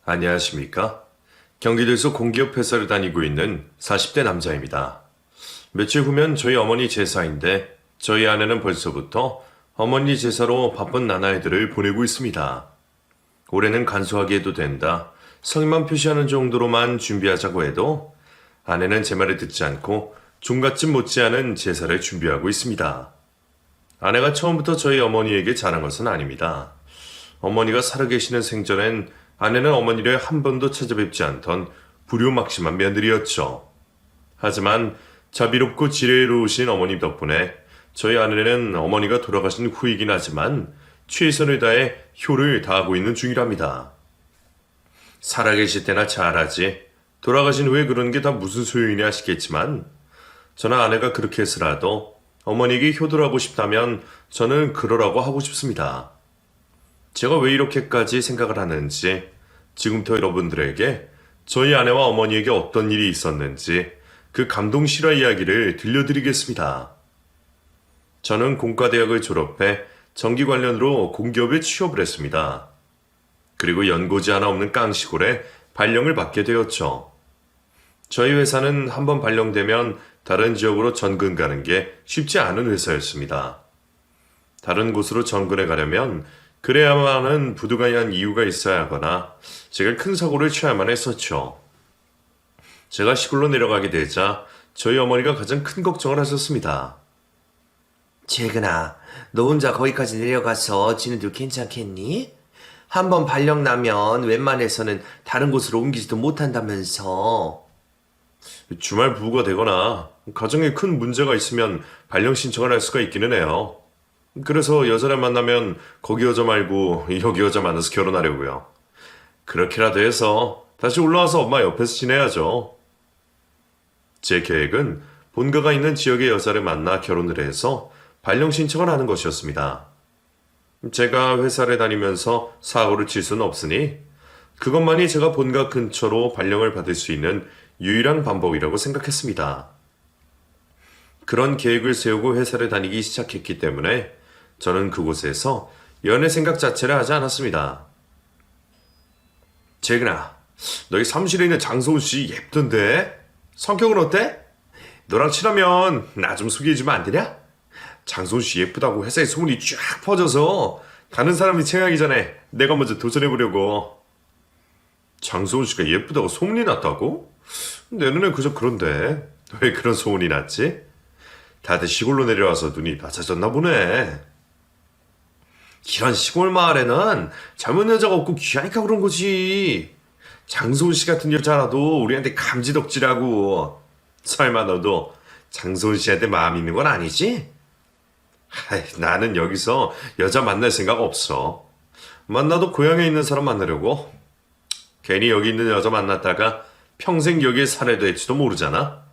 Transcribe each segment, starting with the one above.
안녕하십니까? 경기도에서 공기업 회사를 다니고 있는 40대 남자입니다. 며칠 후면 저희 어머니 제사인데 저희 아내는 벌써부터 어머니 제사로 바쁜 나날들을 보내고 있습니다. 올해는 간소하게 해도 된다. 성의만 표시하는 정도로만 준비하자고 해도 아내는 제 말을 듣지 않고 종갓집 못지않은 제사를 준비하고 있습니다. 아내가 처음부터 저희 어머니에게 잘한 것은 아닙니다. 어머니가 살아계시는 생전엔 아내는 어머니를 한 번도 찾아뵙지 않던 불효막심한 며느리였죠. 하지만 자비롭고 지혜로우신 어머니 덕분에 저희 아내는 어머니가 돌아가신 후이긴 하지만 최선을 다해 효를 다하고 있는 중이랍니다. 살아계실 때나 잘하지 돌아가신 후에 그러는 게 다 무슨 소용이냐 하시겠지만 저는 아내가 그렇게 해서라도 어머니에게 효도하고 싶다면 저는 그러라고 하고 싶습니다. 제가 왜 이렇게까지 생각을 하는지 지금부터 여러분들에게 저희 아내와 어머니에게 어떤 일이 있었는지 그 감동 실화 이야기를 들려드리겠습니다. 저는 공과대학을 졸업해 전기 관련으로 공기업에 취업을 했습니다. 그리고 연고지 하나 없는 깡시골에 발령을 받게 되었죠. 저희 회사는 한번 발령되면 다른 지역으로 전근 가는 게 쉽지 않은 회사였습니다. 다른 곳으로 전근해 가려면 그래야만은 부득이한 이유가 있어야 하거나 제가 큰 사고를 쳐야만 했었죠. 제가 시골로 내려가게 되자 저희 어머니가 가장 큰 걱정을 하셨습니다. 재근아, 너 혼자 거기까지 내려가서 지네들 괜찮겠니? 한번 발령 나면 웬만해서는 다른 곳으로 옮기지도 못한다면서. 주말 부부가 되거나 가정에 큰 문제가 있으면 발령 신청을 할 수가 있기는 해요. 그래서 여자를 만나면 거기 여자 말고 여기 여자 만나서 결혼하려고요. 그렇게라도 해서 다시 올라와서 엄마 옆에서 지내야죠. 제 계획은 본가가 있는 지역의 여자를 만나 결혼을 해서 발령 신청을 하는 것이었습니다. 제가 회사를 다니면서 사고를 칠 수는 없으니 그것만이 제가 본가 근처로 발령을 받을 수 있는 유일한 방법이라고 생각했습니다. 그런 계획을 세우고 회사를 다니기 시작했기 때문에 저는 그곳에서 연애 생각 자체를 하지 않았습니다. 재근아, 너희 사무실에 있는 장소훈 씨 예쁘던데? 성격은 어때? 너랑 친하면 나 좀 소개해주면 안 되냐? 장소훈 씨 예쁘다고 회사에 소문이 쫙 퍼져서 다른 사람이 생각하기 전에 내가 먼저 도전해보려고. 장소훈 씨가 예쁘다고 소문이 났다고? 내 눈엔 그저 그런데 왜 그런 소문이 났지? 다들 시골로 내려와서 눈이 낮아졌나 보네. 이런 시골 마을에는 젊은 여자가 없고 귀하니까 그런 거지. 장소은 씨 같은 여자라도 우리한테 감지덕지라고. 설마 너도 장소은 씨한테 마음 있는 건 아니지? 나는 여기서 여자 만날 생각 없어. 만나도 고향에 있는 사람 만나려고. 괜히 여기 있는 여자 만났다가 평생 여기에 살아야 될지도 모르잖아.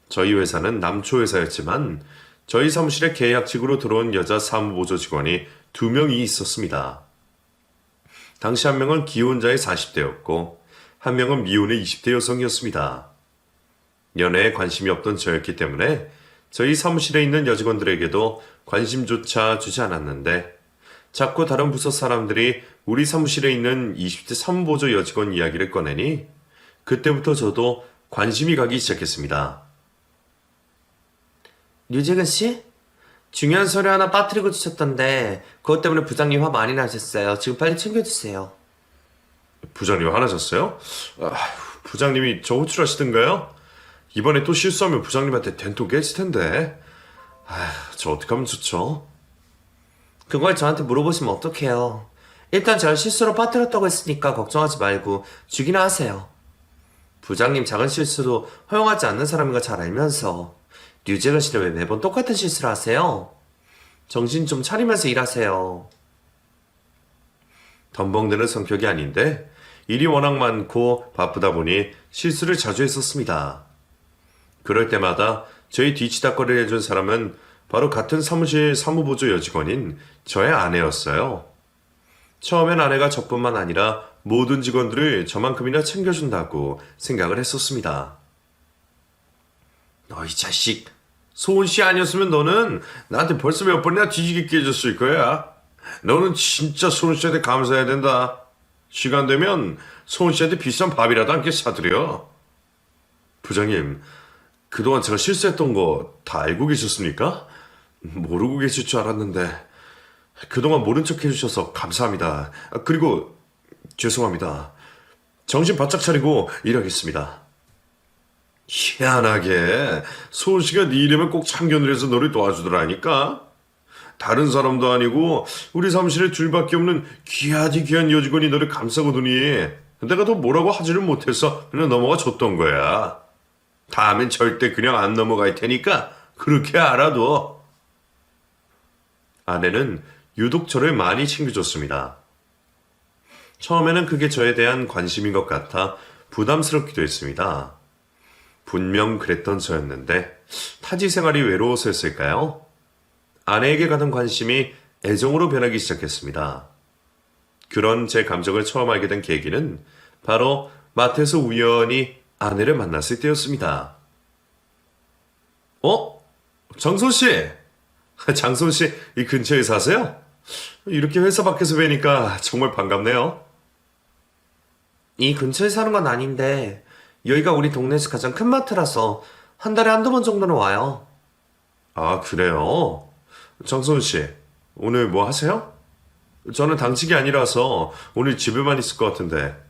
저희 회사는 남초 회사였지만 저희 사무실에 계약직으로 들어온 여자 사무보조 직원이 2명이 있었습니다. 당시 한 명은 기혼자의 40대였고 한 명은 미혼의 20대 여성이었습니다. 연애에 관심이 없던 저였기 때문에 저희 사무실에 있는 여직원들에게도 관심조차 주지 않았는데 자꾸 다른 부서 사람들이 우리 사무실에 있는 20대 사무보조 여직원 이야기를 꺼내니 그때부터 저도 관심이 가기 시작했습니다. 류재근 씨? 중요한 서류 하나 빠뜨리고 주셨던데 그것 때문에 부장님 화 많이 나셨어요. 지금 빨리 챙겨주세요. 부장님 화나셨어요? 부장님이 저 호출하시던가요? 이번에 또 실수하면 부장님한테 된통 깨질 텐데. 저 어떡하면 좋죠? 그걸 저한테 물어보시면 어떡해요. 일단 제가 실수로 빠뜨렸다고 했으니까 걱정하지 말고 주기나 하세요. 부장님 작은 실수도 허용하지 않는 사람인 거 잘 알면서 류재근 씨는 왜 매번 똑같은 실수를 하세요? 정신 좀 차리면서 일하세요. 덤벙대는 성격이 아닌데 일이 워낙 많고 바쁘다 보니 실수를 자주 했었습니다. 그럴 때마다 저희 뒤치다거리를 해준 사람은 바로 같은 사무실 사무보조 여직원인 저의 아내였어요. 처음엔 아내가 저뿐만 아니라 모든 직원들을 저만큼이나 챙겨준다고 생각을 했었습니다. 너 이 자식, 소은 씨 아니었으면 너는 나한테 벌써 몇 번이나 뒤지게 깨졌을 거야. 너는 진짜 소은 씨한테 감사해야 된다. 시간 되면 소은 씨한테 비싼 밥이라도 한 끼 사드려. 부장님, 그동안 제가 실수했던 거 다 알고 계셨습니까? 모르고 계실 줄 알았는데 그동안 모른 척 해주셔서 감사합니다. 그리고 죄송합니다. 정신 바짝 차리고 일하겠습니다. 희한하게 소은 씨가 네 이름에 꼭 참견을 해서 너를 도와주더라니까. 다른 사람도 아니고 우리 사무실에 둘밖에 없는 귀하디 귀한 여직원이 너를 감싸고 두니 내가 더 뭐라고 하지를 못해서 그냥 넘어가 줬던 거야. 다음엔 절대 그냥 안 넘어갈 테니까 그렇게 알아둬. 아내는 유독 저를 많이 챙겨줬습니다. 처음에는 그게 저에 대한 관심인 것 같아 부담스럽기도 했습니다. 분명 그랬던 저였는데 타지 생활이 외로워서였을까요? 아내에게 가는 관심이 애정으로 변하기 시작했습니다. 그런 제 감정을 처음 알게 된 계기는 바로 마트에서 우연히 아내를 만났을 때였습니다. 장손 씨! 장손 씨, 이 근처에 사세요? 이렇게 회사 밖에서 뵈니까 정말 반갑네요. 이 근처에 사는 건 아닌데 여기가 우리 동네에서 가장 큰 마트라서 한 달에 한두 번 정도는 와요. 아, 그래요? 장손 씨, 오늘 뭐 하세요? 저는 당직이 아니라서 오늘 집에만 있을 것 같은데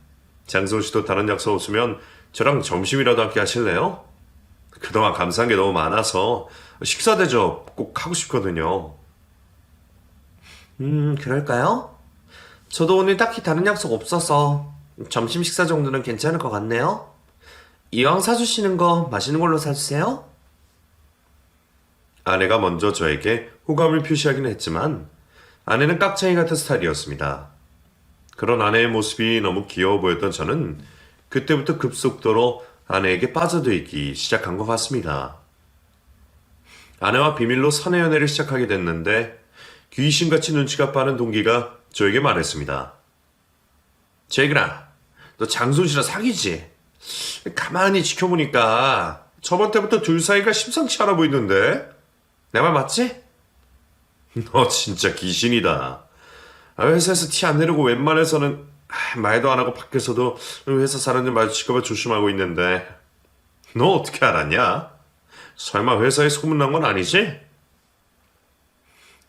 장손 씨도 다른 약속 없으면 저랑 점심이라도 함께 하실래요? 그동안 감사한 게 너무 많아서 식사 대접 꼭 하고 싶거든요. 그럴까요? 저도 오늘 딱히 다른 약속 없어서 점심 식사 정도는 괜찮을 것 같네요. 이왕 사주시는 거 맛있는 걸로 사주세요. 아내가 먼저 저에게 호감을 표시하긴 했지만 아내는 깍쟁이 같은 스타일이었습니다. 그런 아내의 모습이 너무 귀여워 보였던 저는 그때부터 급속도로 아내에게 빠져들기 시작한 것 같습니다. 아내와 비밀로 사내 연애를 시작하게 됐는데 귀신같이 눈치가 빠른 동기가 저에게 말했습니다. 제이근아, 너 장손 씨랑 사귀지? 가만히 지켜보니까 저번 때부터 둘 사이가 심상치 않아 보이던데? 내 말 맞지? 너 진짜 귀신이다. 회사에서 티 안 내려고 웬만해서는 말도 안 하고 밖에서도 회사 사람들 마주칠까봐 조심하고 있는데 너 어떻게 알았냐? 설마 회사에 소문난 건 아니지?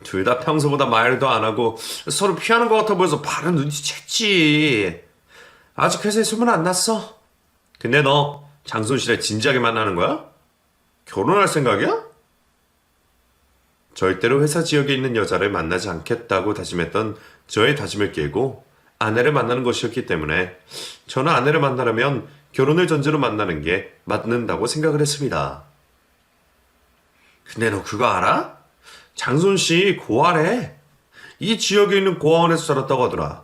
둘 다 평소보다 말도 안 하고 서로 피하는 것 같아 보여서 바로 눈치챘지. 아직 회사에 소문 안 났어. 근데 너 장손 씨를 진지하게 만나는 거야? 결혼할 생각이야? 절대로 회사 지역에 있는 여자를 만나지 않겠다고 다짐했던 저의 다짐을 깨고 아내를 만나는 것이었기 때문에 저는 아내를 만나려면 결혼을 전제로 만나는 게 맞는다고 생각을 했습니다. 근데 너 그거 알아? 장손 씨 고아래. 이 지역에 있는 고아원에서 살았다고 하더라.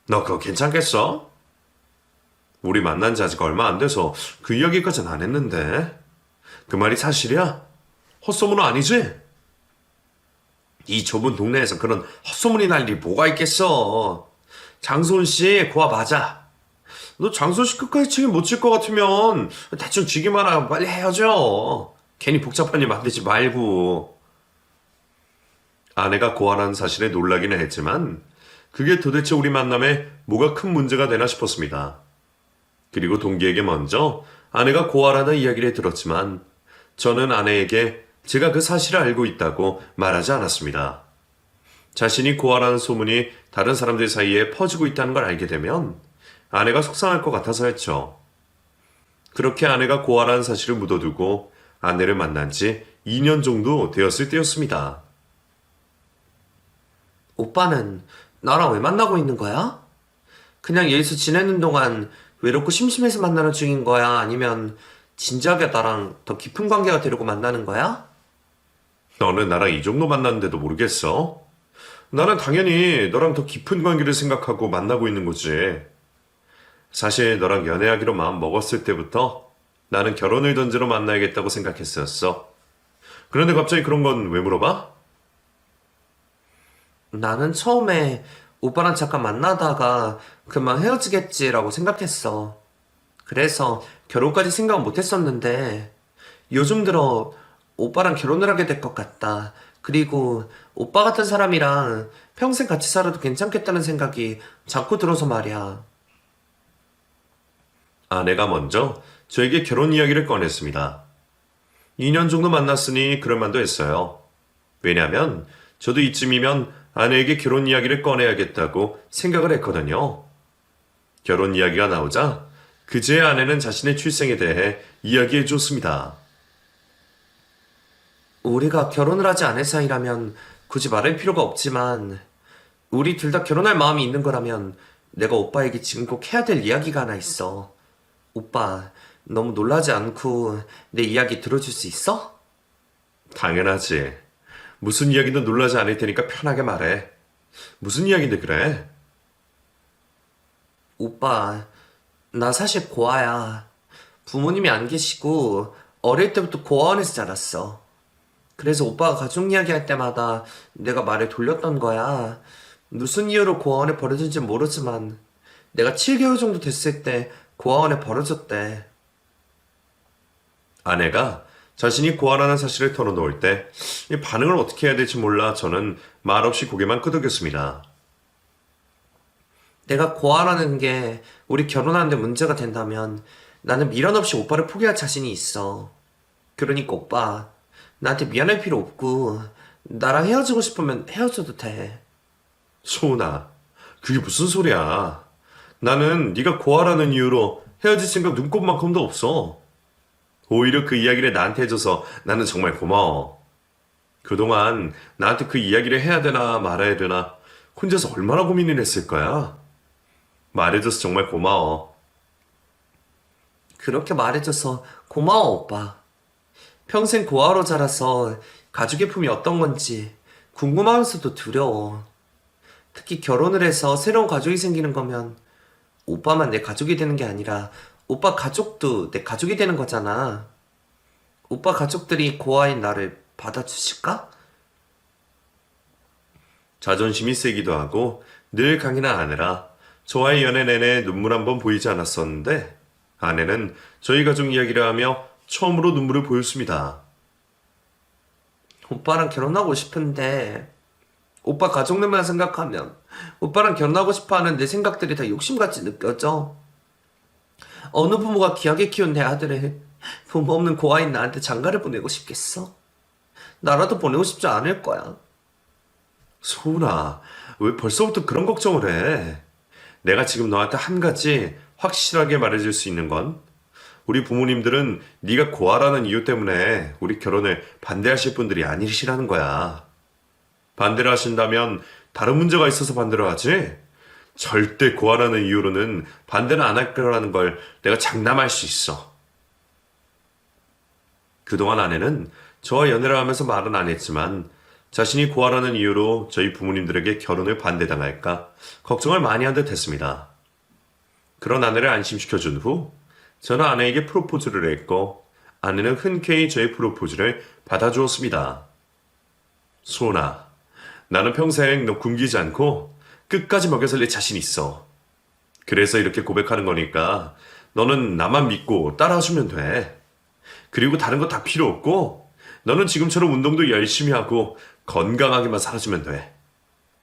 너 그거 괜찮겠어? 우리 만난 지 아직 얼마 안 돼서 그 이야기까지는 안 했는데. 그 말이 사실이야? 헛소문은 아니지? 이 좁은 동네에서 그런 헛소문이 날 일이 뭐가 있겠어. 장손 씨 고아 맞아. 너 장손 씨 끝까지 책임 못 질 것 같으면 대충 지기만 하고 빨리 헤어져. 괜히 복잡한 일 만들지 말고. 아내가 고아라는 사실에 놀라기는 했지만 그게 도대체 우리 만남에 뭐가 큰 문제가 되나 싶었습니다. 그리고 동기에게 먼저 아내가 고아라는 이야기를 들었지만 저는 아내에게 제가 그 사실을 알고 있다고 말하지 않았습니다. 자신이 고아라는 소문이 다른 사람들 사이에 퍼지고 있다는 걸 알게 되면 아내가 속상할 것 같아서였죠. 그렇게 아내가 고아라는 사실을 묻어두고 아내를 만난 지 2년 정도 되었을 때였습니다. 오빠는 나랑 왜 만나고 있는 거야? 그냥 여기서 지내는 동안 외롭고 심심해서 만나는 중인 거야? 아니면 진지하게 나랑 더 깊은 관계가 되려고 만나는 거야? 너는 나랑 이 정도 만났는데도 모르겠어? 나는 당연히 너랑 더 깊은 관계를 생각하고 만나고 있는 거지. 사실 너랑 연애하기로 마음 먹었을 때부터 나는 결혼을 전제로 만나야겠다고 생각했었어. 그런데 갑자기 그런 건 왜 물어봐? 나는 처음에 오빠랑 잠깐 만나다가 금방 헤어지겠지라고 생각했어. 그래서 결혼까지 생각은 못 했었는데 요즘 들어 오빠랑 결혼을 하게 될 것 같다. 그리고 오빠 같은 사람이랑 평생 같이 살아도 괜찮겠다는 생각이 자꾸 들어서 말이야. 아내가 먼저 저에게 결혼 이야기를 꺼냈습니다. 2년 정도 만났으니 그럴만도 했어요. 왜냐면 저도 이쯤이면 아내에게 결혼 이야기를 꺼내야겠다고 생각을 했거든요. 결혼 이야기가 나오자 그제야 아내는 자신의 출생에 대해 이야기해 줬습니다. 우리가 결혼을 하지 않을 사이라면 굳이 말할 필요가 없지만 우리 둘 다 결혼할 마음이 있는 거라면 내가 오빠에게 지금 꼭 해야 될 이야기가 하나 있어. 오빠, 너무 놀라지 않고 내 이야기 들어줄 수 있어? 당연하지. 무슨 이야기도 놀라지 않을 테니까 편하게 말해. 무슨 이야기인데 그래? 오빠, 나 사실 고아야. 부모님이 안 계시고 어릴 때부터 고아원에서 자랐어. 그래서 오빠가 가족 이야기 할 때마다 내가 말을 돌렸던 거야. 무슨 이유로 고아원에 버려진지 모르지만 내가 7개월 정도 됐을 때 고아원에 버려졌대. 아내가 자신이 고아라는 사실을 털어놓을 때 이 반응을 어떻게 해야 될지 몰라 저는 말없이 고개만 끄덕였습니다. 내가 고아라는 게 우리 결혼하는데 문제가 된다면 나는 미련 없이 오빠를 포기할 자신이 있어. 그러니까 오빠, 나한테 미안할 필요 없고 나랑 헤어지고 싶으면 헤어져도 돼. 소은아, 그게 무슨 소리야. 나는 네가 고아라는 이유로 헤어질 생각 눈꼽만큼도 없어. 오히려 그 이야기를 나한테 해줘서 나는 정말 고마워. 그동안 나한테 그 이야기를 해야 되나 말아야 되나 혼자서 얼마나 고민을 했을 거야. 말해줘서 정말 고마워. 그렇게 말해줘서 고마워 오빠. 평생 고아로 자라서 가족의 품이 어떤 건지 궁금하면서도 두려워. 특히 결혼을 해서 새로운 가족이 생기는 거면 오빠만 내 가족이 되는 게 아니라 오빠 가족도 내 가족이 되는 거잖아. 오빠 가족들이 고아인 나를 받아주실까? 자존심이 세기도 하고 늘 강인한 아내라 저와의 연애 내내 눈물 한 번 보이지 않았었는데 아내는 저희 가족 이야기를 하며 처음으로 눈물을 보였습니다. 오빠랑 결혼하고 싶은데 오빠 가족들만 생각하면 오빠랑 결혼하고 싶어하는 내 생각들이 다 욕심같이 느껴져. 어느 부모가 귀하게 키운 내 아들을 부모 없는 고아인 나한테 장가를 보내고 싶겠어? 나라도 보내고 싶지 않을 거야. 소은아, 왜 벌써부터 그런 걱정을 해? 내가 지금 너한테 한 가지 확실하게 말해줄 수 있는 건 우리 부모님들은 네가 고아라는 이유 때문에 우리 결혼을 반대하실 분들이 아니시라는 거야. 반대를 하신다면 다른 문제가 있어서 반대를 하지 절대 고아라는 이유로는 반대는 안 할 거라는 걸 내가 장담할 수 있어. 그동안 아내는 저와 연애를 하면서 말은 안 했지만 자신이 고아라는 이유로 저희 부모님들에게 결혼을 반대당할까 걱정을 많이 한 듯 했습니다. 그런 아내를 안심시켜준 후 저는 아내에게 프로포즈를 했고 아내는 흔쾌히 저의 프로포즈를 받아주었습니다. 소은아, 나는 평생 너 굶기지 않고 끝까지 먹여 살릴 자신 있어. 그래서 이렇게 고백하는 거니까 너는 나만 믿고 따라주면 돼. 그리고 다른 거 다 필요 없고 너는 지금처럼 운동도 열심히 하고 건강하게만 살아주면 돼.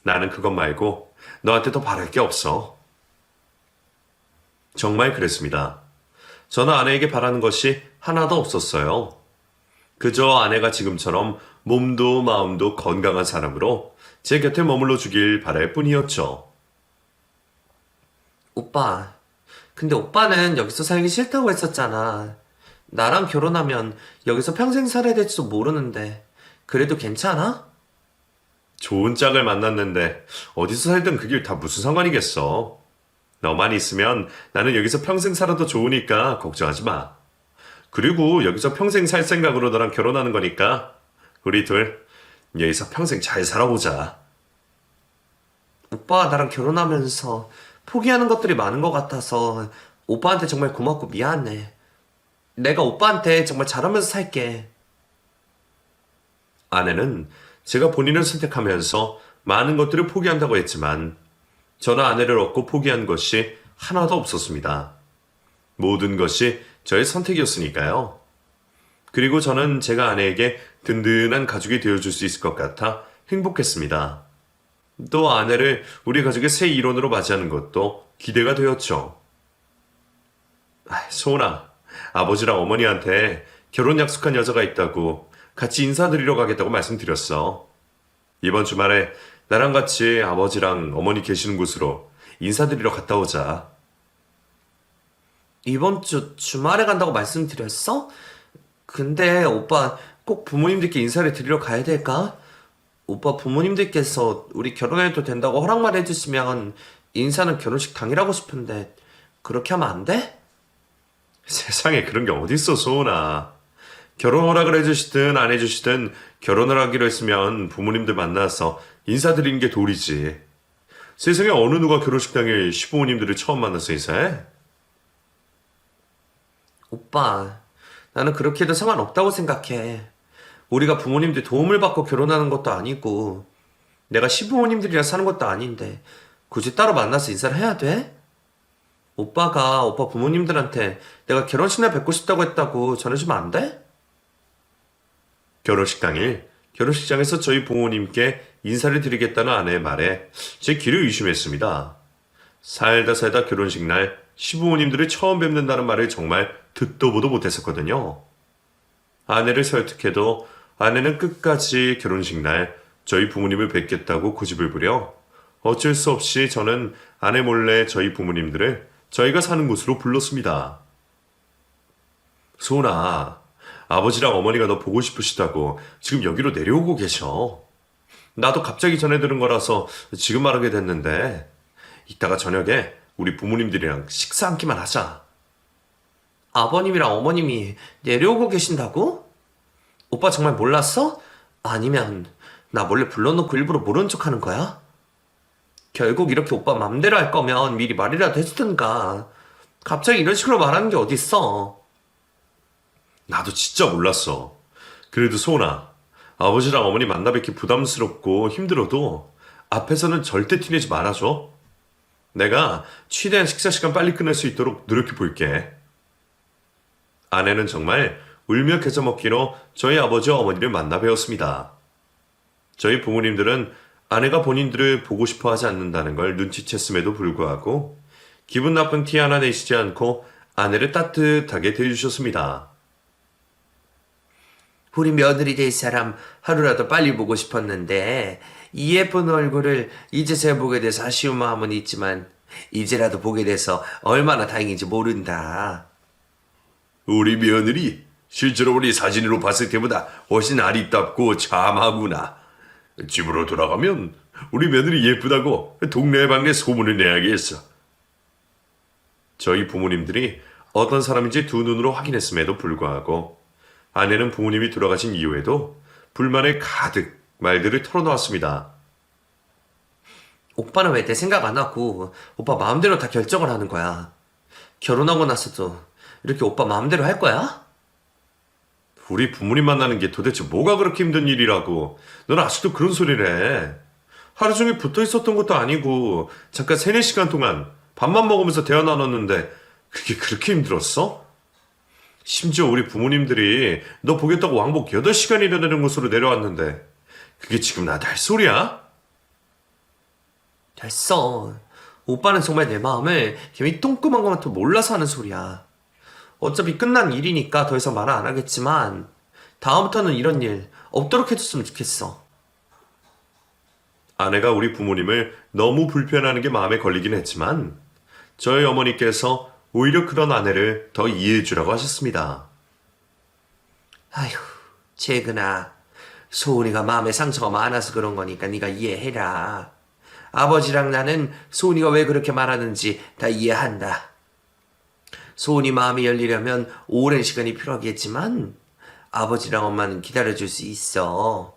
나는 그것 말고 너한테 더 바랄 게 없어. 정말 그랬습니다. 저는 아내에게 바라는 것이 하나도 없었어요. 그저 아내가 지금처럼 몸도 마음도 건강한 사람으로 제 곁에 머물러 주길 바랄 뿐이었죠. 오빠, 근데 오빠는 여기서 살기 싫다고 했었잖아. 나랑 결혼하면 여기서 평생 살아야 될지도 모르는데 그래도 괜찮아? 좋은 짝을 만났는데 어디서 살든 그 길 다 무슨 상관이겠어. 너만 있으면 나는 여기서 평생 살아도 좋으니까 걱정하지 마. 그리고 여기서 평생 살 생각으로 너랑 결혼하는 거니까 우리 둘 여기서 평생 잘 살아보자. 오빠가 나랑 결혼하면서 포기하는 것들이 많은 것 같아서 오빠한테 정말 고맙고 미안해. 내가 오빠한테 정말 잘하면서 살게. 아내는 제가 본인을 선택하면서 많은 것들을 포기한다고 했지만 저는 아내를 얻고 포기한 것이 하나도 없었습니다. 모든 것이 저의 선택이었으니까요. 그리고 저는 제가 아내에게 든든한 가족이 되어줄 수 있을 것 같아 행복했습니다. 또 아내를 우리 가족의 새 일원으로 맞이하는 것도 기대가 되었죠. 소은아, 아버지랑 어머니한테 결혼 약속한 여자가 있다고 같이 인사드리러 가겠다고 말씀드렸어. 이번 주말에 나랑 같이 아버지랑 어머니 계시는 곳으로 인사드리러 갔다 오자. 이번 주 주말에 간다고 말씀드렸어? 근데 오빠 꼭 부모님들께 인사를 드리러 가야 될까? 오빠 부모님들께서 우리 결혼해도 된다고 허락만 해주시면 인사는 결혼식 당일하고 싶은데 그렇게 하면 안 돼? 세상에 그런 게 어딨어, 소은아. 결혼 허락을 해주시든 안 해주시든 결혼을 하기로 했으면 부모님들 만나서 인사드리는 게 도리지. 세상에 어느 누가 결혼식 당일 시부모님들을 처음 만나서 인사해? 오빠, 나는 그렇게 해도 상관없다고 생각해. 우리가 부모님들 도움을 받고 결혼하는 것도 아니고, 내가 시부모님들이랑 사는 것도 아닌데, 굳이 따로 만나서 인사를 해야 돼? 오빠가 오빠 부모님들한테 내가 결혼식 날 뵙고 싶다고 했다고 전해주면 안 돼? 결혼식 당일 결혼식장에서 저희 부모님께 인사를 드리겠다는 아내의 말에 제 귀를 의심했습니다. 살다 살다 결혼식 날 시부모님들을 처음 뵙는다는 말을 정말 듣도 보도 못했었거든요. 아내를 설득해도 아내는 끝까지 결혼식 날 저희 부모님을 뵙겠다고 고집을 부려 어쩔 수 없이 저는 아내 몰래 저희 부모님들을 저희가 사는 곳으로 불렀습니다. 소은아, 아버지랑 어머니가 너 보고 싶으시다고 지금 여기로 내려오고 계셔. 나도 갑자기 전해 들은 거라서 지금 말하게 됐는데 이따가 저녁에 우리 부모님들이랑 식사 한 끼만 하자. 아버님이랑 어머님이 내려오고 계신다고? 오빠 정말 몰랐어? 아니면 나 몰래 불러놓고 일부러 모른 척 하는 거야? 결국 이렇게 오빠 맘대로 할 거면 미리 말이라도 해주든가. 갑자기 이런 식으로 말하는 게 어딨어. 나도 진짜 몰랐어. 그래도 소은아, 아버지랑 어머니 만나 뵙기 부담스럽고 힘들어도 앞에서는 절대 티내지 말아줘. 내가 최대한 식사 시간 빨리 끝낼 수 있도록 노력해 볼게. 아내는 정말 울며 겨자 먹기로 저희 아버지와 어머니를 만나 뵈었습니다. 저희 부모님들은 아내가 본인들을 보고 싶어 하지 않는다는 걸 눈치챘음에도 불구하고 기분 나쁜 티 하나 내시지 않고 아내를 따뜻하게 대해주셨습니다. 우리 며느리 될 사람 하루라도 빨리 보고 싶었는데 이 예쁜 얼굴을 이제서야 보게 돼서 아쉬운 마음은 있지만 이제라도 보게 돼서 얼마나 다행인지 모른다. 우리 며느리 실제로 우리 사진으로 봤을 때보다 훨씬 아리답고 참하구나. 집으로 돌아가면 우리 며느리 예쁘다고 동네 방네 소문을 내야겠어. 저희 부모님들이 어떤 사람인지 두 눈으로 확인했음에도 불구하고 아내는 부모님이 돌아가신 이후에도 불만에 가득 말들을 털어놓았습니다. 오빠는 왜 내 생각 안 하고 오빠 마음대로 다 결정을 하는 거야? 결혼하고 나서도 이렇게 오빠 마음대로 할 거야? 우리 부모님 만나는 게 도대체 뭐가 그렇게 힘든 일이라고. 넌 아직도 그런 소리를 해. 하루 종일 붙어 있었던 것도 아니고 잠깐 3-4시간 동안 밥만 먹으면서 대화 나눴는데 그게 그렇게 힘들었어? 심지어 우리 부모님들이 너 보겠다고 왕복 8시간이나 되는 곳으로 내려왔는데 그게 지금 나한테 할 소리야? 됐어. 오빠는 정말 내 마음을 개미 똥구멍 것만도 몰라서 하는 소리야. 어차피 끝난 일이니까 더 이상 말 안 하겠지만 다음부터는 이런 일 없도록 해줬으면 좋겠어. 아내가 우리 부모님을 너무 불편해하는 게 마음에 걸리긴 했지만 저희 어머니께서 오히려 그런 아내를 더 이해해 주라고 하셨습니다. 아휴, 재근아. 소은이가 마음에 상처가 많아서 그런 거니까 네가 이해해라. 아버지랑 나는 소은이가 왜 그렇게 말하는지 다 이해한다. 소은이 마음이 열리려면 오랜 시간이 필요하겠지만 아버지랑 엄마는 기다려줄 수 있어.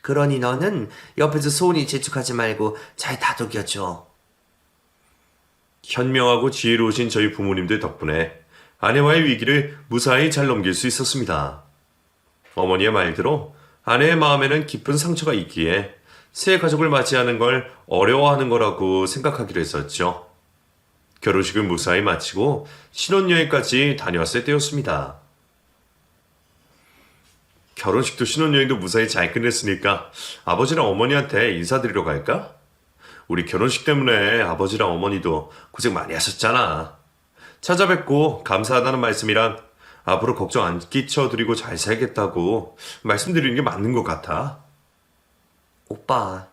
그러니 너는 옆에서 소은이 재촉하지 말고 잘 다독여줘. 현명하고 지혜로우신 저희 부모님들 덕분에 아내와의 위기를 무사히 잘 넘길 수 있었습니다. 어머니의 말대로 아내의 마음에는 깊은 상처가 있기에 새 가족을 맞이하는 걸 어려워하는 거라고 생각하기로 했었죠. 결혼식을 무사히 마치고 신혼여행까지 다녀왔을 때였습니다. 결혼식도 신혼여행도 무사히 잘 끝냈으니까 아버지랑 어머니한테 인사드리러 갈까? 우리 결혼식 때문에 아버지랑 어머니도 고생 많이 하셨잖아. 찾아뵙고 감사하다는 말씀이랑 앞으로 걱정 안 끼쳐드리고 잘 살겠다고 말씀드리는 게 맞는 것 같아. 오빠,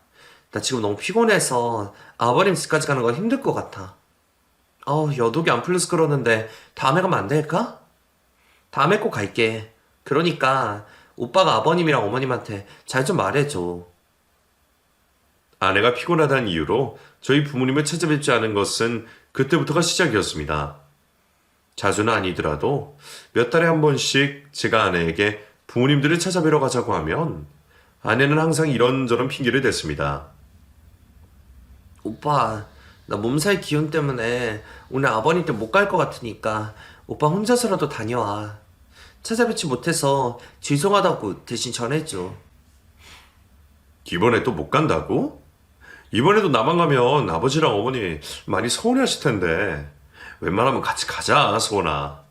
나 지금 너무 피곤해서 아버님 집까지 가는 건 힘들 것 같아. 여독이 안 풀려서 그러는데 다음에 가면 안 될까? 다음에 꼭 갈게. 그러니까 오빠가 아버님이랑 어머님한테 잘 좀 말해줘. 아내가 피곤하다는 이유로 저희 부모님을 찾아뵙지 않은 것은 그때부터가 시작이었습니다. 자주는 아니더라도 몇 달에 한 번씩 제가 아내에게 부모님들을 찾아뵈러 가자고 하면 아내는 항상 이런저런 핑계를 댔습니다. 오빠, 나 몸살 기운 때문에 오늘 아버님 댁 못 갈 것 같으니까 오빠 혼자서라도 다녀와. 찾아뵙지 못해서 죄송하다고 대신 전해줘. 이번에 또 못 간다고? 이번에도 나만 가면 아버지랑 어머니 많이 서운해 하실 텐데 웬만하면 같이 가자, 소원아.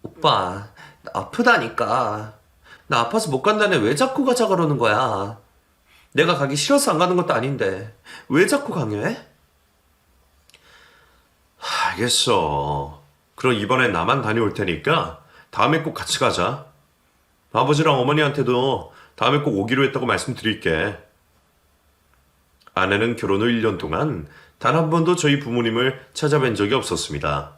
오빠, 나 아프다니까. 나 아파서 못 간다네 왜 자꾸 가자 그러는 거야? 내가 가기 싫어서 안 가는 것도 아닌데 왜 자꾸 강요해? 알겠어. 그럼 이번엔 나만 다녀올 테니까 다음에 꼭 같이 가자. 아버지랑 어머니한테도 다음에 꼭 오기로 했다고 말씀드릴게. 아내는 결혼 후 1년 동안 단 한 번도 저희 부모님을 찾아뵌 적이 없었습니다.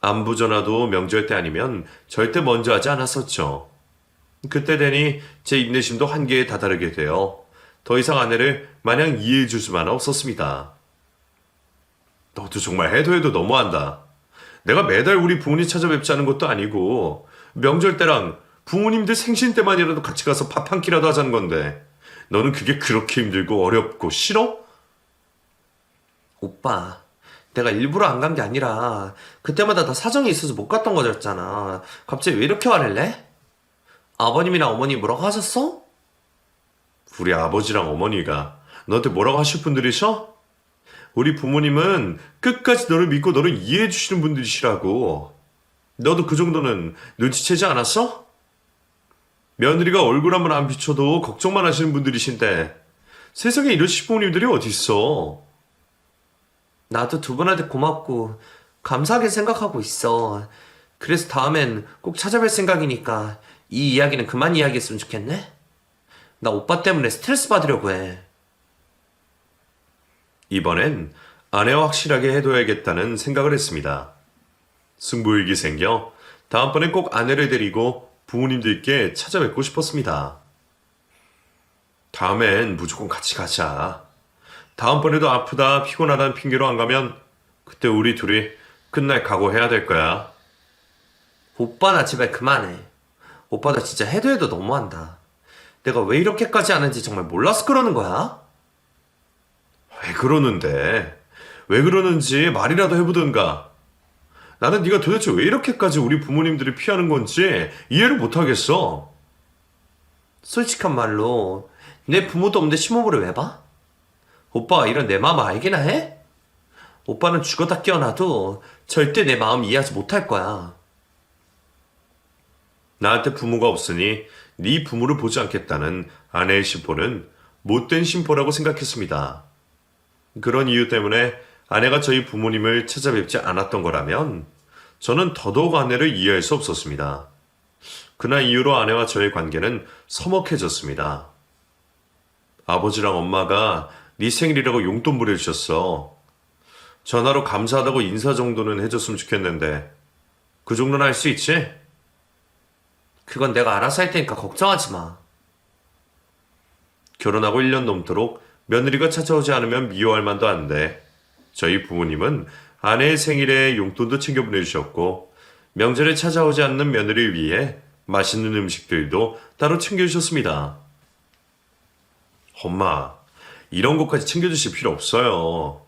안부 전화도 명절 때 아니면 절대 먼저 하지 않았었죠. 그때 되니 제 인내심도 한계에 다다르게 되어 더 이상 아내를 마냥 이해해 줄 수만 없었습니다. 너도 정말 해도 해도 너무한다. 내가 매달 우리 부모님 찾아뵙지 않은 것도 아니고 명절 때랑 부모님들 생신 때만이라도 같이 가서 밥 한 끼라도 하자는 건데 너는 그게 그렇게 힘들고 어렵고 싫어? 오빠, 내가 일부러 안 간 게 아니라 그때마다 다 사정이 있어서 못 갔던 거였잖아. 갑자기 왜 이렇게 화를 내? 아버님이랑 어머니 뭐라고 하셨어? 우리 아버지랑 어머니가 너한테 뭐라고 하실 분들이셔? 우리 부모님은 끝까지 너를 믿고 너를 이해해 주시는 분들이시라고. 너도 그 정도는 눈치채지 않았어? 며느리가 얼굴 한번 안 비춰도 걱정만 하시는 분들이신데 세상에 이러신 부모님들이 어딨어. 나도 두 분한테 고맙고 감사하게 생각하고 있어. 그래서 다음엔 꼭 찾아뵐 생각이니까 이 이야기는 그만 이야기했으면 좋겠네? 나 오빠 때문에 스트레스 받으려고 해. 이번엔 아내와 확실하게 해둬야겠다는 생각을 했습니다. 승부욕이 생겨 다음번엔 꼭 아내를 데리고 부모님들께 찾아뵙고 싶었습니다. 다음엔 무조건 같이 가자. 다음번에도 아프다 피곤하다는 핑계로 안 가면 그때 우리 둘이 끝날 각오해야 될 거야. 오빠 나 제발 그만해. 오빠 나 진짜 해도 해도 너무한다. 내가 왜 이렇게까지 하는지 정말 몰라서 그러는 거야? 왜 그러는데? 왜 그러는지 말이라도 해보든가. 나는 네가 도대체 왜 이렇게까지 우리 부모님들을 피하는 건지 이해를 못하겠어. 솔직한 말로 내 부모도 없는데 시모부를 왜 봐? 오빠가 이런 내 마음 알기나 해? 오빠는 죽었다 깨어나도 절대 내 마음 이해하지 못할 거야. 나한테 부모가 없으니 네 부모를 보지 않겠다는 아내의 심보는 못된 심보라고 생각했습니다. 그런 이유 때문에 아내가 저희 부모님을 찾아뵙지 않았던 거라면 저는 더더욱 아내를 이해할 수 없었습니다. 그날 이후로 아내와 저의 관계는 서먹해졌습니다. 아버지랑 엄마가 네 생일이라고 용돈 보내주셨어. 전화로 감사하다고 인사 정도는 해줬으면 좋겠는데 그 정도는 할 수 있지? 그건 내가 알아서 할 테니까 걱정하지 마. 결혼하고 1년 넘도록 며느리가 찾아오지 않으면 미워할 만도 한데 저희 부모님은 아내의 생일에 용돈도 챙겨 보내주셨고 명절에 찾아오지 않는 며느리를 위해 맛있는 음식들도 따로 챙겨주셨습니다. 엄마, 이런 것까지 챙겨주실 필요 없어요.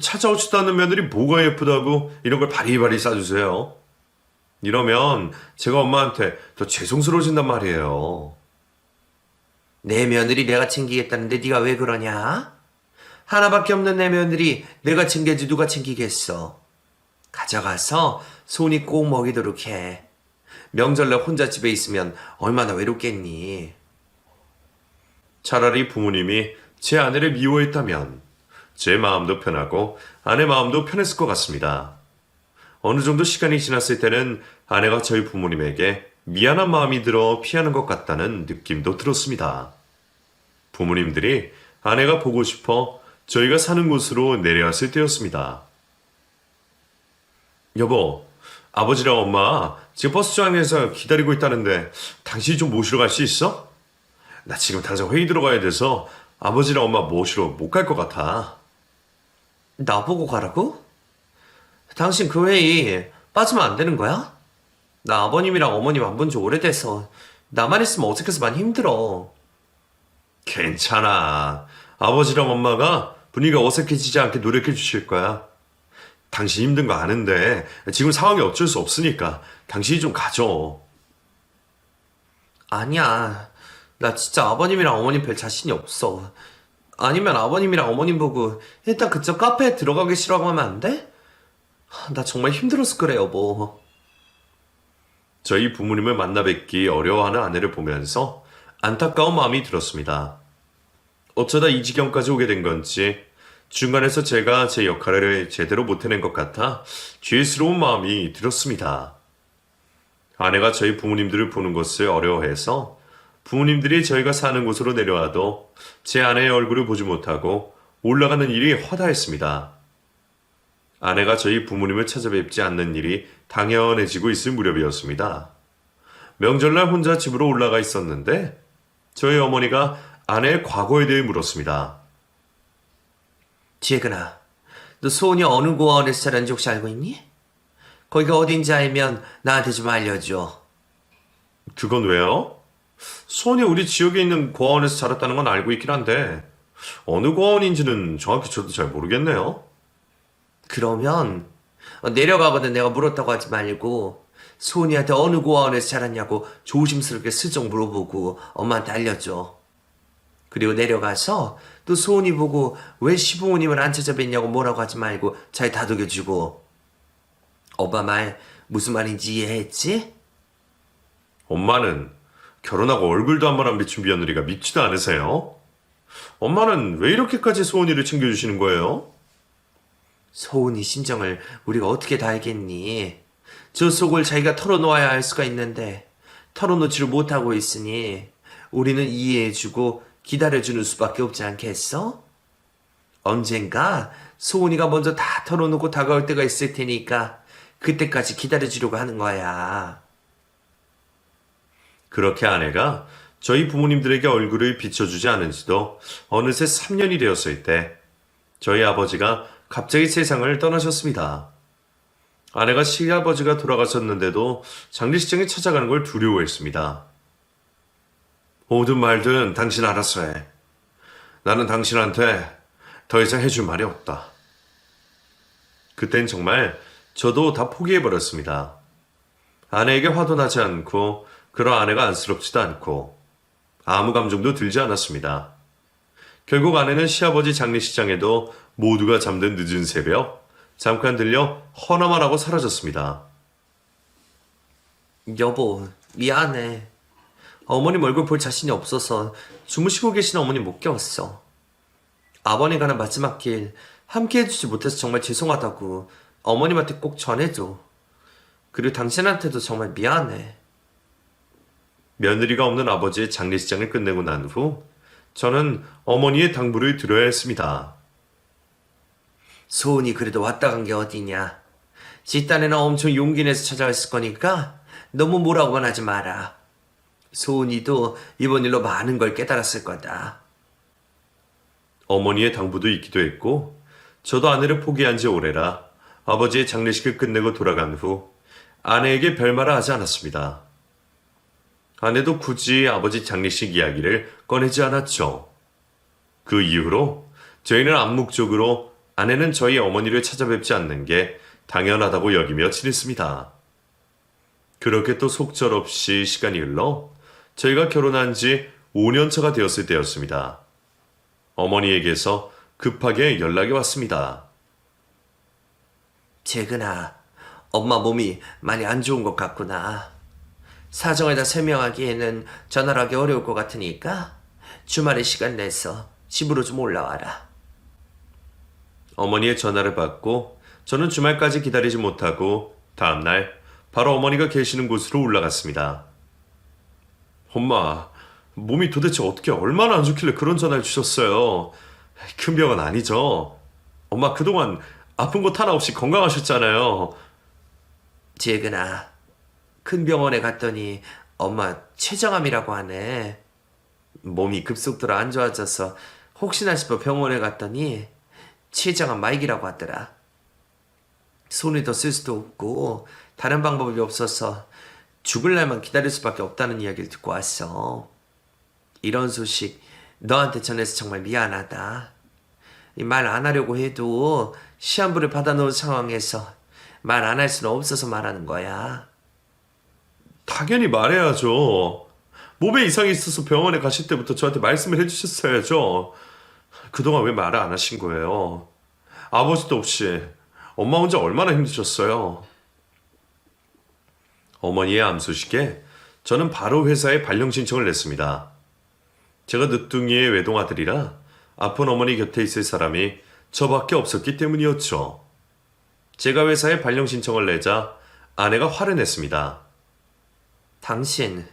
찾아오지도 않는 며느리 뭐가 예쁘다고 이런 걸 바리바리 싸주세요. 이러면 제가 엄마한테 더 죄송스러워진단 말이에요. 내 며느리 내가 챙기겠다는데 네가 왜 그러냐? 하나밖에 없는 내 며느리 내가 챙겨야지 누가 챙기겠어. 가져가서 손이 꼭 먹이도록 해. 명절날 혼자 집에 있으면 얼마나 외롭겠니? 차라리 부모님이 제 아내를 미워했다면 제 마음도 편하고 아내 마음도 편했을 것 같습니다. 어느 정도 시간이 지났을 때는 아내가 저희 부모님에게 미안한 마음이 들어 피하는 것 같다는 느낌도 들었습니다. 부모님들이 아내가 보고 싶어 저희가 사는 곳으로 내려왔을 때였습니다. 여보, 아버지랑 엄마 지금 버스정류장에서 기다리고 있다는데 당신이 좀 모시러 갈 수 있어? 나 지금 당장 회의 들어가야 돼서 아버지랑 엄마 모시러 못 갈 것 같아. 나보고 가라고? 당신 그 회의 빠지면 안 되는 거야? 나 아버님이랑 어머님 안 본 지 오래돼서 나만 있으면 어색해서 많이 힘들어. 괜찮아. 아버지랑 엄마가 분위기가 어색해지지 않게 노력해 주실 거야. 당신 힘든 거 아는데 지금 상황이 어쩔 수 없으니까 당신이 좀 가져. 아니야. 나 진짜 아버님이랑 어머님 별 자신이 없어. 아니면 아버님이랑 어머님 보고 일단 그쪽 카페에 들어가기 싫어하고 하면 안 돼? 나 정말 힘들어서 그래, 여보. 저희 부모님을 만나 뵙기 어려워하는 아내를 보면서 안타까운 마음이 들었습니다. 어쩌다 이 지경까지 오게 된 건지 중간에서 제가 제 역할을 제대로 못해낸 것 같아 죄스러운 마음이 들었습니다. 아내가 저희 부모님들을 보는 것을 어려워해서 부모님들이 저희가 사는 곳으로 내려와도 제 아내의 얼굴을 보지 못하고 올라가는 일이 허다했습니다. 아내가 저희 부모님을 찾아뵙지 않는 일이 당연해지고 있을 무렵이었습니다. 명절날 혼자 집으로 올라가 있었는데 저희 어머니가 아내의 과거에 대해 물었습니다. 지혜근아, 너 소은이 어느 고아원에서 자랐는지 혹시 알고 있니? 거기가 어딘지 알면 나한테 좀 알려줘. 그건 왜요? 수원이 우리 지역에 있는 고아원에서 자랐다는 건 알고 있긴 한데 어느 고아원인지는 정확히 저도 잘 모르겠네요. 그러면 내려가거든 내가 물었다고 하지 말고 소은이한테 어느 고아원에서 자랐냐고 조심스럽게 슬쩍 물어보고 엄마한테 알려줘. 그리고 내려가서 또 소은이 보고 왜 시부모님을 안 찾아뵙냐고 뭐라고 하지 말고 잘 다독여주고. 엄마 말 무슨 말인지 이해했지? 엄마는 결혼하고 얼굴도 한 번 안 비춘 며느리가 밉지도 않으세요? 엄마는 왜 이렇게까지 소원이를 챙겨주시는 거예요? 소은이 심정을 우리가 어떻게 다 알겠니? 저 속을 자기가 털어놓아야 할 수가 있는데 털어놓지를 못하고 있으니 우리는 이해해주고 기다려주는 수밖에 없지 않겠어? 언젠가 소은이가 먼저 다 털어놓고 다가올 때가 있을 테니까 그때까지 기다려주려고 하는 거야. 그렇게 아내가 저희 부모님들에게 얼굴을 비춰주지 않은 지도 어느새 3년이 되었을 때 저희 아버지가 갑자기 세상을 떠나셨습니다. 아내가 시아버지가 돌아가셨는데도 장례식장에 찾아가는 걸 두려워했습니다. 오든 말든 당신 알아서 해. 나는 당신한테 더 이상 해줄 말이 없다. 그땐 정말 저도 다 포기해버렸습니다. 아내에게 화도 나지 않고 그런 아내가 안쓰럽지도 않고 아무 감정도 들지 않았습니다. 결국 아내는 시아버지 장례식장에도 모두가 잠든 늦은 새벽 잠깐 들려 허나만 하고 사라졌습니다. 여보, 미안해. 어머님 얼굴 볼 자신이 없어서 주무시고 계신 어머님 못 깨웠어. 아버님 가는 마지막 길 함께 해주지 못해서 정말 죄송하다고 어머님한테 꼭 전해줘. 그리고 당신한테도 정말 미안해. 며느리가 없는 아버지의 장례식장을 끝내고 난 후 저는 어머니의 당부를 들어야 했습니다. 소은이 그래도 왔다 간 게 어디냐. 집단에는 엄청 용기 내서 찾아왔을 거니까 너무 뭐라고만 하지 마라. 소은이도 이번 일로 많은 걸 깨달았을 거다. 어머니의 당부도 있기도 했고 저도 아내를 포기한 지 오래라 아버지의 장례식을 끝내고 돌아간 후 아내에게 별말을 하지 않았습니다. 아내도 굳이 아버지 장례식 이야기를 꺼내지 않았죠. 그 이후로 저희는 암묵적으로 아내는 저희 어머니를 찾아뵙지 않는 게 당연하다고 여기며 지냈습니다. 그렇게 또 속절없이 시간이 흘러 저희가 결혼한 지 5년 차가 되었을 때였습니다. 어머니에게서 급하게 연락이 왔습니다. 재근아, 엄마 몸이 많이 안 좋은 것 같구나. 사정을 다 설명하기에는 전화를 하기 어려울 것 같으니까 주말에 시간 내서 집으로 좀 올라와라. 어머니의 전화를 받고 저는 주말까지 기다리지 못하고 다음날 바로 어머니가 계시는 곳으로 올라갔습니다. 엄마, 몸이 도대체 어떻게 얼마나 안 좋길래 그런 전화를 주셨어요? 큰 병은 아니죠? 엄마 그동안 아픈 곳 하나 없이 건강하셨잖아요. 재근아, 큰 병원에 갔더니 엄마 췌장암이라고 하네. 몸이 급속도로 안 좋아져서 혹시나 싶어 병원에 갔더니 췌장암 말기라고 하더라. 손을 더 쓸 수도 없고 다른 방법이 없어서 죽을 날만 기다릴 수밖에 없다는 이야기를 듣고 왔어. 이런 소식 너한테 전해서 정말 미안하다. 말 안 하려고 해도 시한부를 받아놓은 상황에서 말 안 할 수는 없어서 말하는 거야. 당연히 말해야죠. 몸에 이상이 있어서 병원에 가실 때부터 저한테 말씀을 해주셨어야죠. 그동안 왜 말을 안 하신 거예요? 아버지도 없이 엄마 혼자 얼마나 힘드셨어요. 어머니의 암 소식에 저는 바로 회사에 발령 신청을 냈습니다. 제가 늦둥이의 외동아들이라 아픈 어머니 곁에 있을 사람이 저밖에 없었기 때문이었죠. 제가 회사에 발령 신청을 내자 아내가 화를 냈습니다. 당신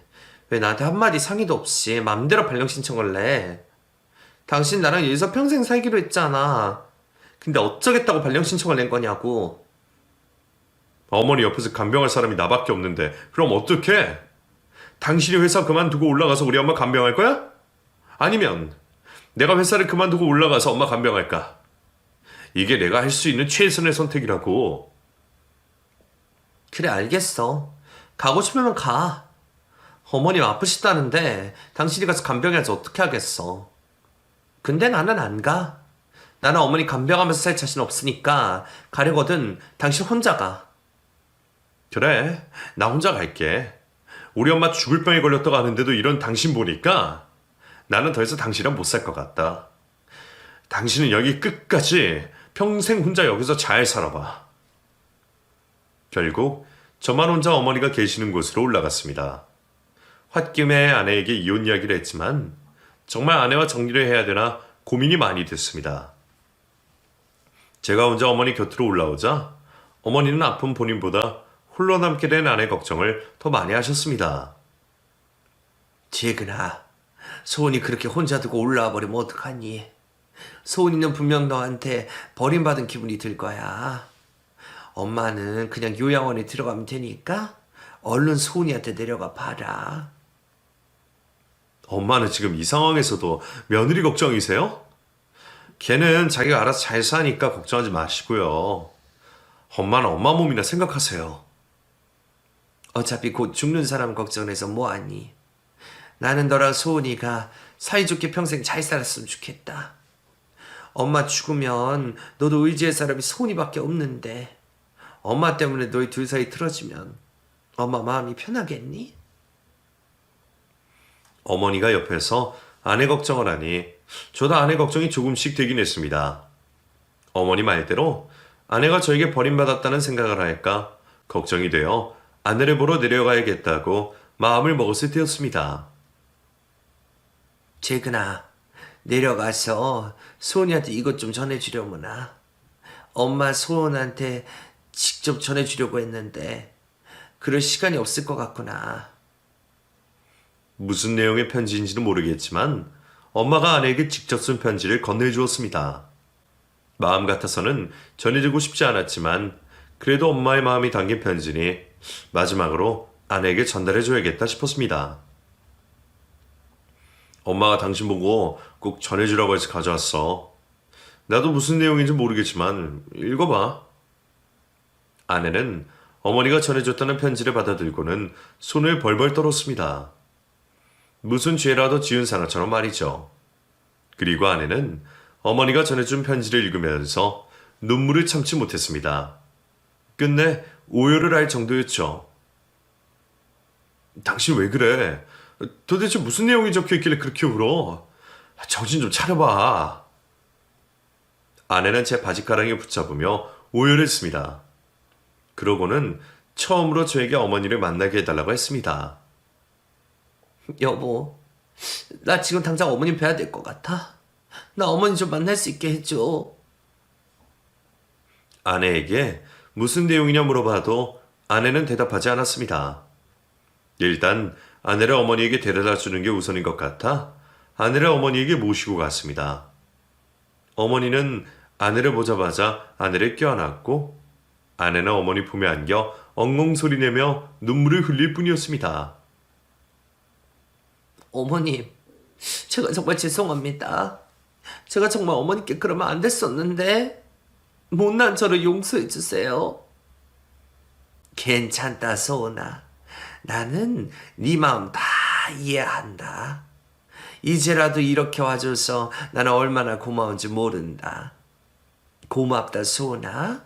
왜 나한테 한마디 상의도 없이 맘대로 발령 신청을 내? 당신 나랑 여기서 평생 살기로 했잖아. 근데 어쩌겠다고 발령 신청을 낸 거냐고. 어머니 옆에서 간병할 사람이 나밖에 없는데 그럼 어떡해? 당신이 회사 그만두고 올라가서 우리 엄마 간병할 거야? 아니면 내가 회사를 그만두고 올라가서 엄마 간병할까? 이게 내가 할 수 있는 최선의 선택이라고. 그래 알겠어. 가고 싶으면 가. 어머님 아프시다는데 당신이 가서 간병해야지 어떻게 하겠어. 근데 나는 안 가. 나는 어머니 간병하면서 살 자신 없으니까 가려거든 당신 혼자 가. 그래, 나 혼자 갈게. 우리 엄마 죽을 병에 걸렸다고 하는데도 이런 당신 보니까 나는 더 이상 당신이랑 못 살 것 같다. 당신은 여기 끝까지 평생 혼자 여기서 잘 살아봐. 결국 저만 혼자 어머니가 계시는 곳으로 올라갔습니다. 홧김에 아내에게 이혼 이야기를 했지만 정말 아내와 정리를 해야 되나 고민이 많이 됐습니다. 제가 혼자 어머니 곁으로 올라오자 어머니는 아픈 본인보다 홀로 남게 된 아내 걱정을 더 많이 하셨습니다. 재근아, 소은이 그렇게 혼자 두고 올라와 버리면 어떡하니? 소은이는 분명 너한테 버림받은 기분이 들 거야. 엄마는 그냥 요양원에 들어가면 되니까 얼른 소은이한테 내려가 봐라. 엄마는 지금 이 상황에서도 며느리 걱정이세요? 걔는 자기가 알아서 잘 사니까 걱정하지 마시고요. 엄마는 엄마 몸이나 생각하세요. 어차피 곧 죽는 사람 걱정해서 뭐하니? 나는 너랑 소은이가 사이좋게 평생 잘 살았으면 좋겠다. 엄마 죽으면 너도 의지할 사람이 소은이밖에 없는데 엄마 때문에 너희 둘 사이 틀어지면 엄마 마음이 편하겠니? 어머니가 옆에서 아내 걱정을 하니 저도 아내 걱정이 조금씩 되긴 했습니다. 어머니 말대로 아내가 저에게 버림받았다는 생각을 할까 걱정이 되어 아내를 보러 내려가야겠다고 마음을 먹었을 때였습니다. 재근아, 내려가서 소은이한테 이것 좀 전해주려무나. 엄마 소은한테 직접 전해주려고 했는데 그럴 시간이 없을 것 같구나. 무슨 내용의 편지인지는 모르겠지만 엄마가 아내에게 직접 쓴 편지를 건네주었습니다. 마음 같아서는 전해주고 싶지 않았지만 그래도 엄마의 마음이 담긴 편지니 마지막으로 아내에게 전달해줘야겠다 싶었습니다. 엄마가 당신 보고 꼭 전해주라고 해서 가져왔어. 나도 무슨 내용인지 모르겠지만 읽어봐. 아내는 어머니가 전해줬다는 편지를 받아들고는 손을 벌벌 떨었습니다. 무슨 죄라도 지은 사람처럼 말이죠. 그리고 아내는 어머니가 전해준 편지를 읽으면서 눈물을 참지 못했습니다. 끝내 오열을 할 정도였죠. 당신 왜 그래? 도대체 무슨 내용이 적혀있길래 그렇게 울어? 정신 좀 차려봐. 아내는 제 바지가랑이 붙잡으며 오열했습니다. 그러고는 처음으로 저에게 어머니를 만나게 해달라고 했습니다. 여보, 나 지금 당장 어머님 뵈야 될 것 같아. 나 어머니 좀 만날 수 있게 해줘. 아내에게 무슨 내용이냐 물어봐도 아내는 대답하지 않았습니다. 일단 아내를 어머니에게 데려다 주는 게 우선인 것 같아 아내를 어머니에게 모시고 갔습니다. 어머니는 아내를 보자마자 아내를 껴안았고 아내는 어머니 품에 안겨 엉엉 소리내며 눈물을 흘릴 뿐이었습니다. 어머님, 제가 정말 죄송합니다. 제가 정말 어머니께 그러면 안 됐었는데 못난 저를 용서해 주세요. 괜찮다, 소은아. 나는 네 마음 다 이해한다. 이제라도 이렇게 와줘서 나는 얼마나 고마운지 모른다. 고맙다, 소은아.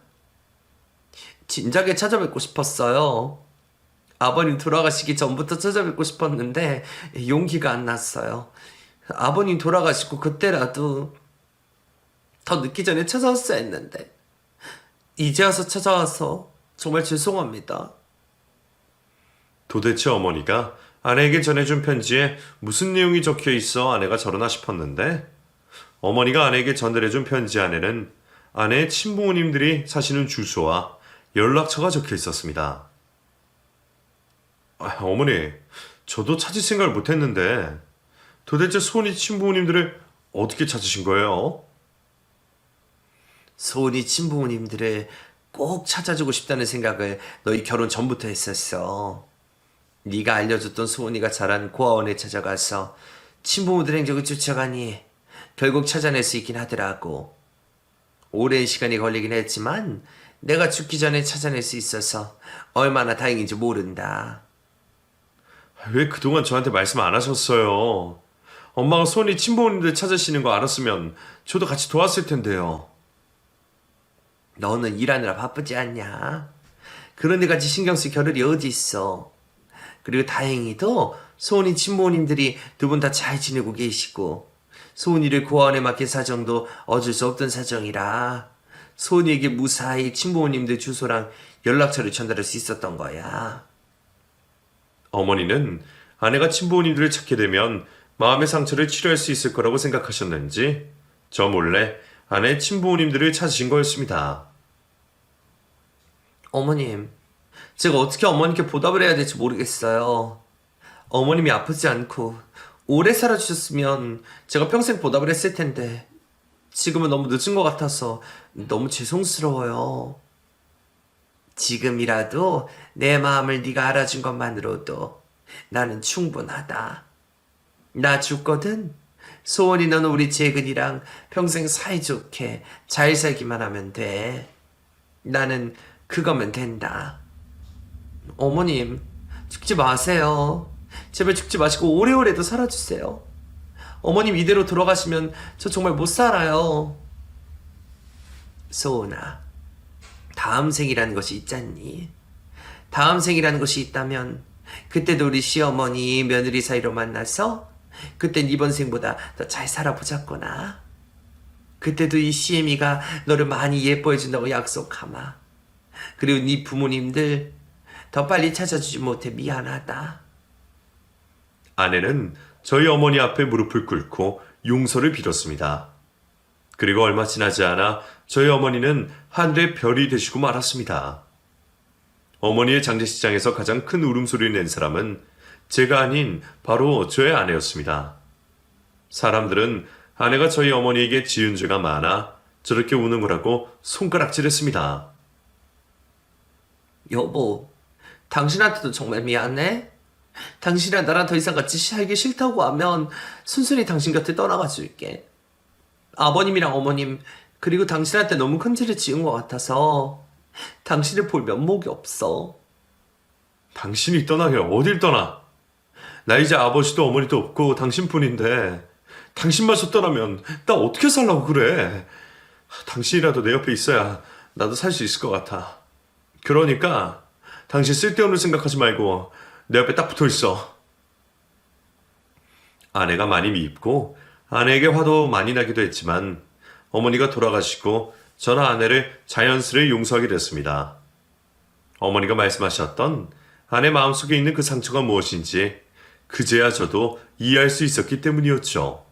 진작에 찾아뵙고 싶었어요. 아버님 돌아가시기 전부터 찾아뵙고 싶었는데 용기가 안 났어요. 아버님 돌아가시고 그때라도 더 늦기 전에 찾아왔어야 했는데 이제 와서 찾아와서 정말 죄송합니다. 도대체 어머니가 아내에게 전해준 편지에 무슨 내용이 적혀 있어 아내가 저러나 싶었는데 어머니가 아내에게 전달해준 편지 안에는 아내의 친부모님들이 사시는 주소와 연락처가 적혀 있었습니다. 어머니, 저도 찾을 생각을 못했는데 도대체 소은이 친부모님들을 어떻게 찾으신 거예요? 소은이 친부모님들을 꼭 찾아주고 싶다는 생각을 너희 결혼 전부터 했었어. 네가 알려줬던 소은이가 자란 고아원에 찾아가서 친부모들 행적을 쫓아가니 결국 찾아낼 수 있긴 하더라고. 오랜 시간이 걸리긴 했지만 내가 죽기 전에 찾아낼 수 있어서 얼마나 다행인지 모른다. 왜 그동안 저한테 말씀 안 하셨어요? 엄마가 소은이 친부모님들 찾으시는 거 알았으면 저도 같이 도왔을 텐데요. 너는 일하느라 바쁘지 않냐? 그런 데 같이 신경 쓸 겨를이 어디 있어. 그리고 다행히도 소은이 친부모님들이 두 분 다 잘 지내고 계시고 소은이를 고아원에 맡긴 사정도 어쩔 수 없던 사정이라 소은이에게 무사히 친부모님들 주소랑 연락처를 전달할 수 있었던 거야. 어머니는 아내가 친부모님들을 찾게 되면 마음의 상처를 치료할 수 있을 거라고 생각하셨는지 저 몰래 아내의 친부모님들을 찾으신 거였습니다. 어머님, 제가 어떻게 어머니께 보답을 해야 될지 모르겠어요. 어머님이 아프지 않고 오래 살아주셨으면 제가 평생 보답을 했을 텐데 지금은 너무 늦은 것 같아서 너무 죄송스러워요. 지금이라도 내 마음을 네가 알아준 것만으로도 나는 충분하다. 나 죽거든. 소원이 너는 우리 재근이랑 평생 사이좋게 잘 살기만 하면 돼. 나는 그거면 된다. 어머님, 죽지 마세요. 제발 죽지 마시고 오래오래도 살아주세요. 어머님 이대로 돌아가시면 저 정말 못 살아요. 소은아, 다음 생이라는 것이 있잖니. 다음 생이라는 것이 있다면 그때도 우리 시어머니 며느리 사이로 만나서 그땐 이번 생보다 더 잘 살아보자꾸나. 그때도 이 시애미가 너를 많이 예뻐해준다고 약속하마. 그리고 네 부모님들 더 빨리 찾아주지 못해 미안하다. 아내는 저희 어머니 앞에 무릎을 꿇고 용서를 빌었습니다. 그리고 얼마 지나지 않아 저희 어머니는 하늘의 별이 되시고 말았습니다. 어머니의 장례식장에서 가장 큰 울음소리를 낸 사람은 제가 아닌 바로 저의 아내였습니다. 사람들은 아내가 저희 어머니에게 지은 죄가 많아 저렇게 우는 거라고 손가락질했습니다. 여보, 당신한테도 정말 미안해. 당신이랑 나랑 더 이상 같이 살기 싫다고 하면 순순히 당신 곁에 떠나가 줄게. 아버님이랑 어머님 그리고 당신한테 너무 큰 죄를 지은 것 같아서 당신을 볼 면목이 없어. 당신이 떠나길 어딜 떠나? 나 이제 아버지도 어머니도 없고 당신뿐인데 당신마저 떠나면 나 어떻게 살라고 그래? 당신이라도 내 옆에 있어야 나도 살 수 있을 것 같아. 그러니까 당신 쓸데없는 생각하지 말고 내 옆에 딱 붙어 있어. 아내가 많이 미입고 아내에게 화도 많이 나기도 했지만 어머니가 돌아가시고 저는 아내를 자연스레 용서하게 됐습니다. 어머니가 말씀하셨던 아내 마음속에 있는 그 상처가 무엇인지 그제야 저도 이해할 수 있었기 때문이었죠.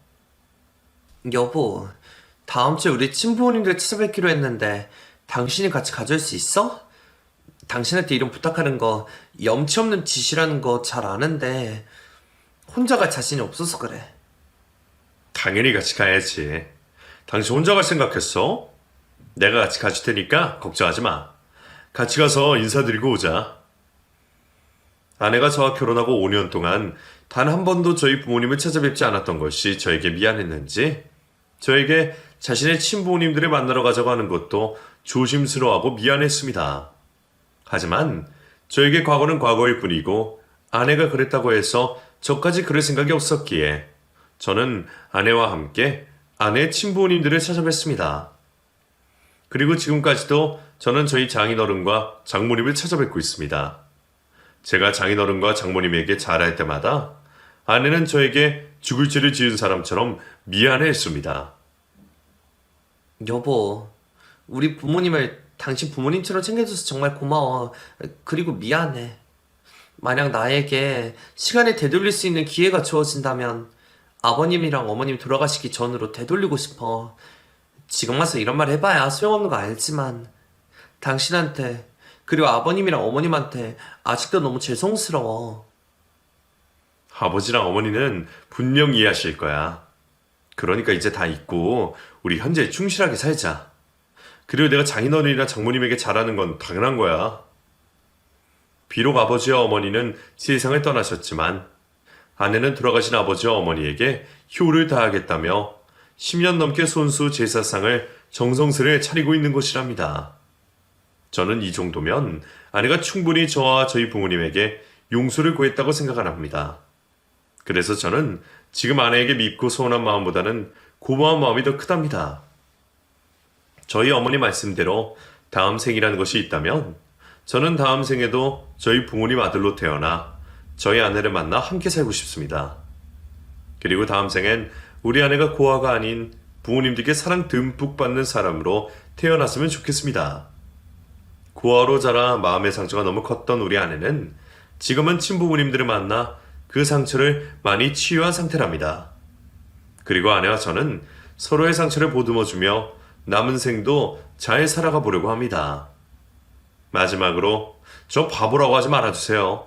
여보, 다음 주에 우리 친부모님들 찾아뵙기로 했는데 당신이 같이 가줄 수 있어? 당신한테 이런 부탁하는 거 염치 없는 짓이라는 거 잘 아는데 혼자 갈 자신이 없어서 그래. 당연히 같이 가야지. 당신 혼자 갈 생각했어? 내가 같이 가줄 테니까 걱정하지 마. 같이 가서 인사드리고 오자. 아내가 저와 결혼하고 5년 동안 단 한 번도 저희 부모님을 찾아뵙지 않았던 것이 저에게 미안했는지 저에게 자신의 친부모님들을 만나러 가자고 하는 것도 조심스러워하고 미안했습니다. 하지만 저에게 과거는 과거일 뿐이고 아내가 그랬다고 해서 저까지 그럴 생각이 없었기에 저는 아내와 함께 아내의 친부모님들을 찾아뵙습니다. 그리고 지금까지도 저는 저희 장인어른과 장모님을 찾아뵙고 있습니다. 제가 장인어른과 장모님에게 잘할 때마다 아내는 저에게 죽을 죄를 지은 사람처럼 미안해했습니다. 여보, 우리 부모님을 당신 부모님처럼 챙겨줘서 정말 고마워. 그리고 미안해. 만약 나에게 시간을 되돌릴 수 있는 기회가 주어진다면 아버님이랑 어머님 돌아가시기 전으로 되돌리고 싶어. 지금 와서 이런 말 해봐야 소용없는 거 알지만 당신한테 그리고 아버님이랑 어머님한테 아직도 너무 죄송스러워. 아버지랑 어머니는 분명 이해하실 거야. 그러니까 이제 다 잊고 우리 현재에 충실하게 살자. 그리고 내가 장인어른이나 장모님에게 잘하는 건 당연한 거야. 비록 아버지와 어머니는 세상을 떠나셨지만 아내는 돌아가신 아버지와 어머니에게 효를 다하겠다며 10년 넘게 손수 제사상을 정성스레 차리고 있는 것이랍니다. 저는 이 정도면 아내가 충분히 저와 저희 부모님에게 용서를 구했다고 생각을 합니다. 그래서 저는 지금 아내에게 밉고 서운한 마음보다는 고마운 마음이 더 크답니다. 저희 어머니 말씀대로 다음 생이라는 것이 있다면 저는 다음 생에도 저희 부모님 아들로 태어나 저희 아내를 만나 함께 살고 싶습니다. 그리고 다음 생엔 우리 아내가 고아가 아닌 부모님들께 사랑 듬뿍 받는 사람으로 태어났으면 좋겠습니다. 고아로 자라 마음의 상처가 너무 컸던 우리 아내는 지금은 친부모님들을 만나 그 상처를 많이 치유한 상태랍니다. 그리고 아내와 저는 서로의 상처를 보듬어주며 남은 생도 잘 살아가 보려고 합니다. 마지막으로 저 바보라고 하지 말아주세요.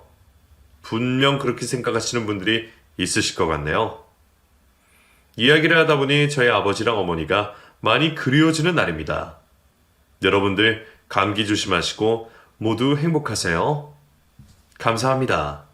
분명 그렇게 생각하시는 분들이 있으실 것 같네요. 이야기를 하다 보니 저희 아버지랑 어머니가 많이 그리워지는 날입니다. 여러분들 감기 조심하시고 모두 행복하세요. 감사합니다.